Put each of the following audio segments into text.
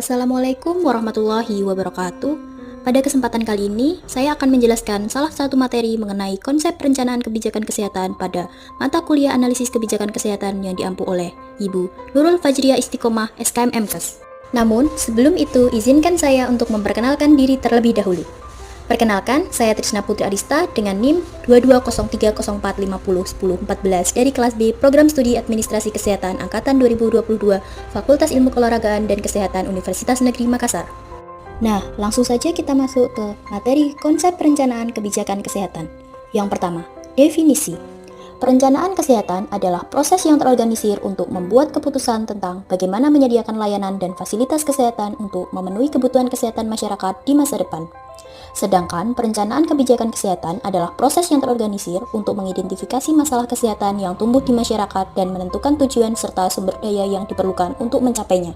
Assalamualaikum warahmatullahi wabarakatuh. Pada kesempatan kali ini, saya akan menjelaskan salah satu materi mengenai konsep perencanaan kebijakan kesehatan pada mata kuliah analisis kebijakan kesehatan yang diampu oleh Ibu Nurul Fajriah Istiqomah SKM MKes. Namun, sebelum itu izinkan saya untuk memperkenalkan diri terlebih dahulu. Perkenalkan, saya Trisna Putri Arista dengan NIM 220304501014 dari kelas B Program Studi Administrasi Kesehatan Angkatan 2022 Fakultas Ilmu Keolahragaan dan Kesehatan Universitas Negeri Makassar. Nah, langsung saja kita masuk ke materi konsep perencanaan kebijakan kesehatan. Yang pertama, definisi. Perencanaan kesehatan adalah proses yang terorganisir untuk membuat keputusan tentang bagaimana menyediakan layanan dan fasilitas kesehatan untuk memenuhi kebutuhan kesehatan masyarakat di masa depan. Sedangkan perencanaan kebijakan kesehatan adalah proses yang terorganisir untuk mengidentifikasi masalah kesehatan yang tumbuh di masyarakat dan menentukan tujuan serta sumber daya yang diperlukan untuk mencapainya.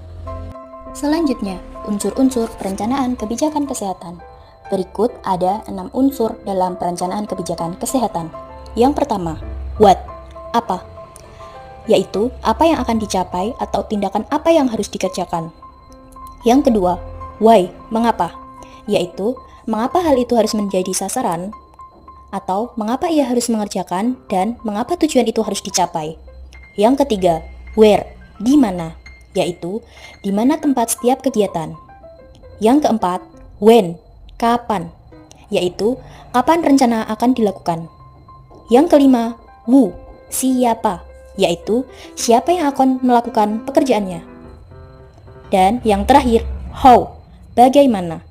Selanjutnya, unsur-unsur perencanaan kebijakan kesehatan. Berikut ada 6 unsur dalam perencanaan kebijakan kesehatan. Yang pertama, what? Apa? Yaitu apa yang akan dicapai atau tindakan apa yang harus dikerjakan. Yang kedua, why? Mengapa? Yaitu mengapa hal itu harus menjadi sasaran, atau mengapa ia harus mengerjakan, dan mengapa tujuan itu harus dicapai. Yang ketiga, where, di mana, yaitu di mana tempat setiap kegiatan. Yang keempat, when, kapan, yaitu kapan rencana akan dilakukan. Yang kelima, who, siapa, yaitu siapa yang akan melakukan pekerjaannya. Dan yang terakhir, how, bagaimana,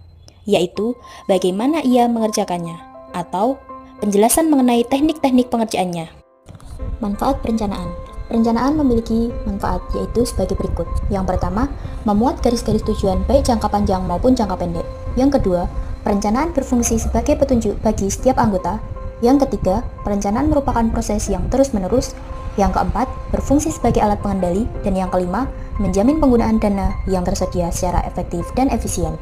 yaitu bagaimana ia mengerjakannya, atau penjelasan mengenai teknik-teknik pengerjaannya. Manfaat perencanaan. Perencanaan memiliki manfaat, yaitu sebagai berikut. Yang pertama, memuat garis-garis tujuan baik jangka panjang maupun jangka pendek. Yang kedua, perencanaan berfungsi sebagai petunjuk bagi setiap anggota. Yang ketiga, perencanaan merupakan proses yang terus-menerus. Yang keempat, berfungsi sebagai alat pengendali. Dan yang kelima, menjamin penggunaan dana yang tersedia secara efektif dan efisien.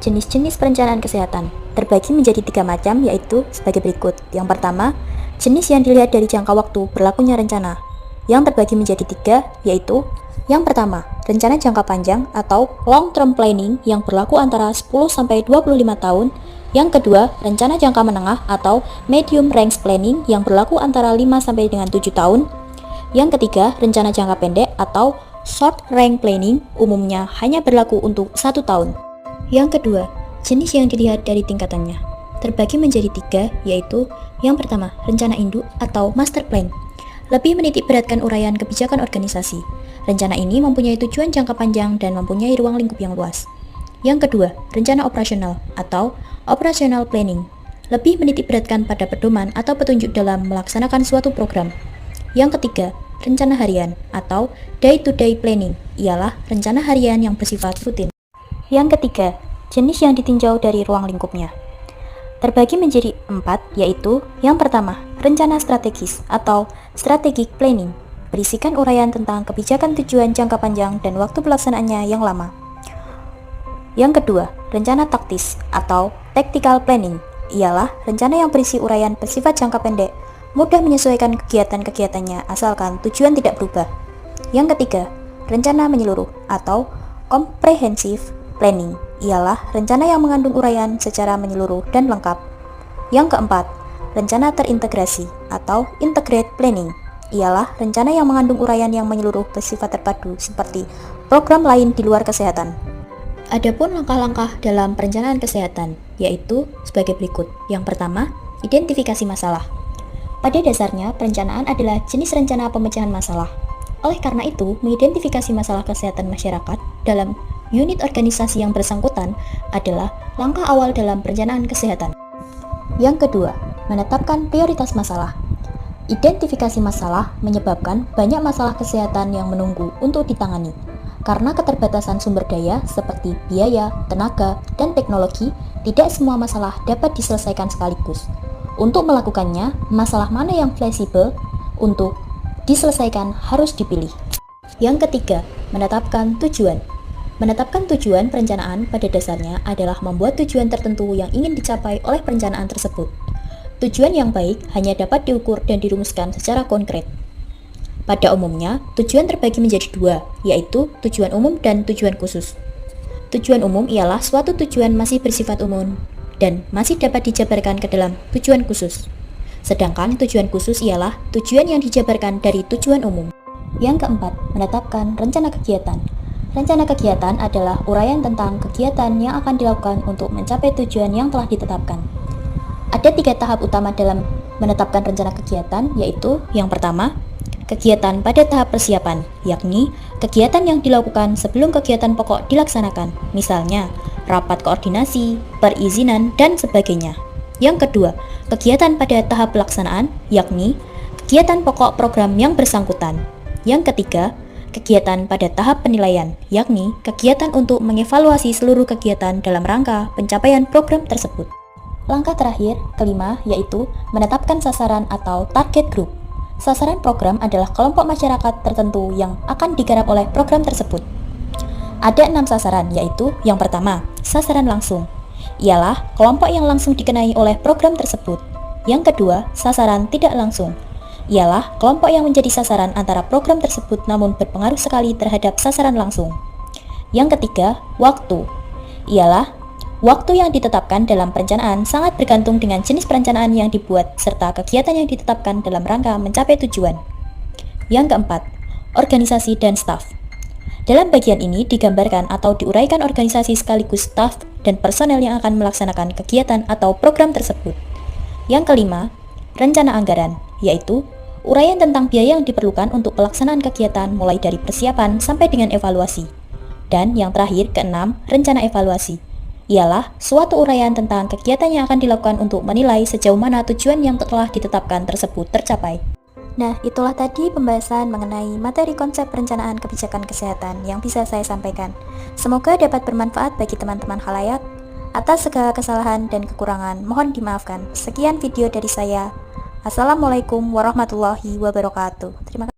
Jenis-jenis perencanaan kesehatan terbagi menjadi 3 macam, yaitu sebagai berikut. Yang pertama, jenis yang dilihat dari jangka waktu berlakunya rencana, yang terbagi menjadi 3, yaitu yang pertama, rencana jangka panjang atau long term planning yang berlaku antara 10-25 tahun. Yang kedua, rencana jangka menengah atau medium range planning yang berlaku antara 5-7 tahun. Yang ketiga, rencana jangka pendek atau short range planning umumnya hanya berlaku untuk 1 tahun. Yang kedua, jenis yang dilihat dari tingkatannya terbagi menjadi 3, yaitu yang pertama, rencana induk atau master plan, lebih menitik beratkan uraian kebijakan organisasi. Rencana ini mempunyai tujuan jangka panjang dan mempunyai ruang lingkup yang luas. Yang kedua, rencana operasional atau operational planning, lebih menitik beratkan pada pedoman atau petunjuk dalam melaksanakan suatu program. Yang ketiga, rencana harian atau day-to-day planning, ialah rencana harian yang bersifat rutin. Yang ketiga, jenis yang ditinjau dari ruang lingkupnya terbagi menjadi 4, yaitu yang pertama, rencana strategis atau strategic planning, berisikan uraian tentang kebijakan tujuan jangka panjang dan waktu pelaksanaannya yang lama. Yang kedua, rencana taktis atau tactical planning, ialah rencana yang berisi uraian bersifat jangka pendek, mudah menyesuaikan kegiatan-kegiatannya asalkan tujuan tidak berubah. Yang ketiga, rencana menyeluruh atau comprehensive planning, ialah rencana yang mengandung uraian secara menyeluruh dan lengkap. Yang keempat, rencana terintegrasi atau integrate planning, ialah rencana yang mengandung uraian yang menyeluruh bersifat terpadu seperti program lain di luar kesehatan. Adapun langkah-langkah dalam perencanaan kesehatan, yaitu sebagai berikut. Yang pertama, identifikasi masalah. Pada dasarnya, perencanaan adalah jenis rencana pemecahan masalah. Oleh karena itu, mengidentifikasi masalah kesehatan masyarakat dalam unit organisasi yang bersangkutan adalah langkah awal dalam perencanaan kesehatan. Yang kedua, menetapkan prioritas masalah. Identifikasi masalah menyebabkan banyak masalah kesehatan yang menunggu untuk ditangani. Karena keterbatasan sumber daya seperti biaya, tenaga, dan teknologi, tidak semua masalah dapat diselesaikan sekaligus. Untuk melakukannya, masalah mana yang fleksibel untuk diselesaikan harus dipilih. Yang ketiga, menetapkan tujuan. Menetapkan tujuan perencanaan pada dasarnya adalah membuat tujuan tertentu yang ingin dicapai oleh perencanaan tersebut. Tujuan yang baik hanya dapat diukur dan dirumuskan secara konkret. Pada umumnya, tujuan terbagi menjadi 2, yaitu tujuan umum dan tujuan khusus. Tujuan umum ialah suatu tujuan masih bersifat umum dan masih dapat dijabarkan ke dalam tujuan khusus. Sedangkan tujuan khusus ialah tujuan yang dijabarkan dari tujuan umum. Yang keempat, menetapkan rencana kegiatan. Rencana kegiatan adalah uraian tentang kegiatan yang akan dilakukan untuk mencapai tujuan yang telah ditetapkan. Ada 3 tahap utama dalam menetapkan rencana kegiatan, yaitu yang pertama, kegiatan pada tahap persiapan, yakni kegiatan yang dilakukan sebelum kegiatan pokok dilaksanakan, misalnya rapat koordinasi, perizinan, dan sebagainya. Yang kedua, kegiatan pada tahap pelaksanaan, yakni kegiatan pokok program yang bersangkutan. Yang ketiga, kegiatan pada tahap penilaian, yakni kegiatan untuk mengevaluasi seluruh kegiatan dalam rangka pencapaian program tersebut. Langkah terakhir, kelima, yaitu menetapkan sasaran atau target group. Sasaran program adalah kelompok masyarakat tertentu yang akan digarap oleh program tersebut. Ada 6 sasaran, yaitu yang pertama, sasaran langsung. Ialah kelompok yang langsung dikenai oleh program tersebut. Yang kedua, sasaran tidak langsung. Ialah kelompok yang menjadi sasaran antara program tersebut namun berpengaruh sekali terhadap sasaran langsung. Yang ketiga, waktu. Ialah waktu yang ditetapkan dalam perencanaan sangat bergantung dengan jenis perencanaan yang dibuat serta kegiatan yang ditetapkan dalam rangka mencapai tujuan. Yang keempat, organisasi dan staf. Dalam bagian ini digambarkan atau diuraikan organisasi sekaligus staf dan personel yang akan melaksanakan kegiatan atau program tersebut. Yang kelima, rencana anggaran, yaitu uraian tentang biaya yang diperlukan untuk pelaksanaan kegiatan mulai dari persiapan sampai dengan evaluasi. Dan yang terakhir, keenam, rencana evaluasi. Ialah suatu uraian tentang kegiatan yang akan dilakukan untuk menilai sejauh mana tujuan yang telah ditetapkan tersebut tercapai. Nah, itulah tadi pembahasan mengenai materi konsep perencanaan kebijakan kesehatan yang bisa saya sampaikan. Semoga dapat bermanfaat bagi teman-teman khalayak. Atas segala kesalahan dan kekurangan, mohon dimaafkan. Sekian video dari saya. Assalamualaikum warahmatullahi wabarakatuh. Terima kasih.